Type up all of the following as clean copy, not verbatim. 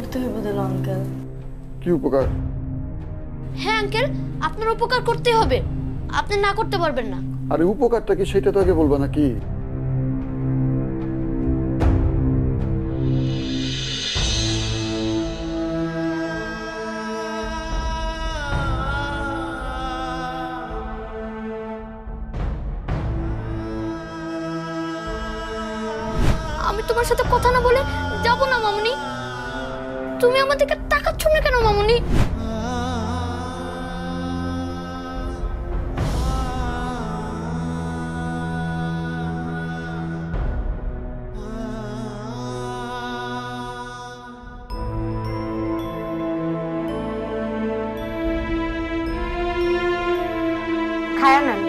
করতে হইব দিল আঙ্কেল। কি উপকার? হ্যাঁ আঙ্কেল, আপনার উপকার করতেই হবে, আপনি না করতে পারবেন না। আরে উপকারটা কি সেটা তো আগে বলবা নাকি? আমি তোমার সাথে কথা না বলে যাব না মামুনি। তুমি আমাদেরকে তাকাচ্ছ না কেন মামুনি? খায়া নেন।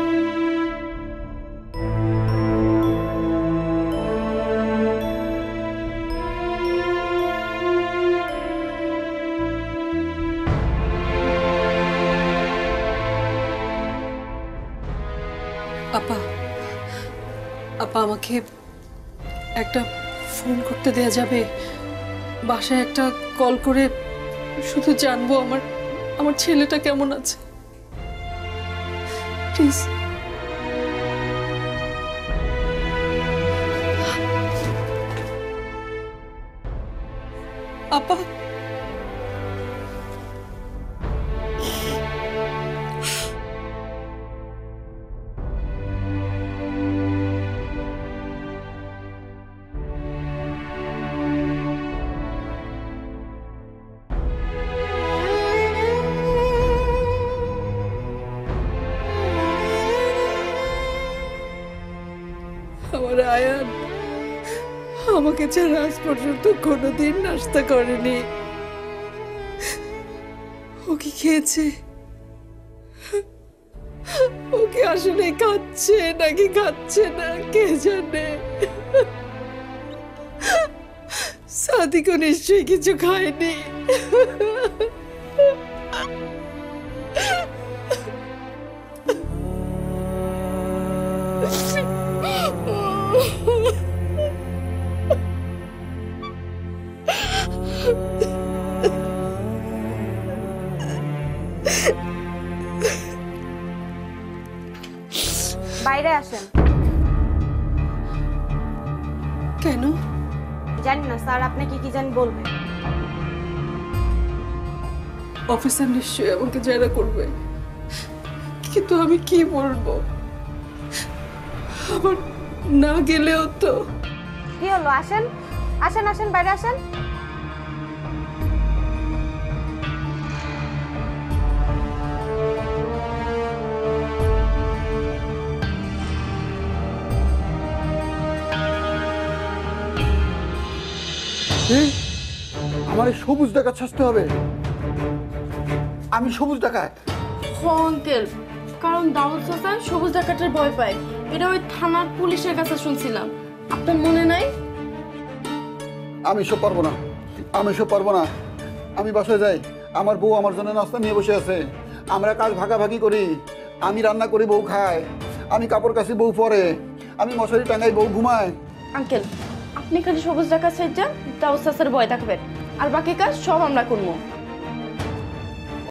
আপা আপা আমাকে একটা ফোন করতে দেয়া যাবে? বাসায় একটা কল করে শুধু জানবো আমার আমার ছেলেটা কেমন আছে, প্লিজ। আপা আমার আয়ান আমাকে ছাড়া আজ পর্যন্ত কোনোদিন নাস্তা করেনি। ও কি খেয়েছে? ও কি আসলে খাচ্ছে নাকি খাচ্ছে না কে জানে। সাদিকও নিশ্চয়ই কিছু খায়নি। বাইরে আসেন। কেন? জানি না স্যার আপনাকে কি জানি বলবে। অফিসার নিশ্চয়ই আমাকে জেরা করবে, কিন্তু আমি কি বলবো? আবার না গেলেও তো। কি হলো? আসেন আসেন আসেন, বাইরে আসেন। আমার এই সবুজ ডাকাত ছাড়তে হবে। আমি সবুজ ডাকাত? আঙ্কেল, কারণ দাউদ চাচা সবুজ ডাকাতের ভয় পায়, এটা ওই থানার পুলিশের কাছে শুনছিলাম। আপনার মনে নাই? আমি সব পারবো না, আমি সব পারবো না। আমি বাসায় যাই, আমার বউ আমার জন্য নাস্তা নিয়ে বসে আছে। আমরা কাজ ভাগাভাগি করি। আমি রান্না করি, বউ খায়। আমি কাপড় কাচি, বউ পরে। আমি মশারি টাঙাই, বউ ঘুমায়। আঙ্কেল, আপনি খালি সবুজ ডাকাত সাইডটা দাউদ চাচার ভয় থাকবেন, আর বাকি কাজ সব আমরা করবো।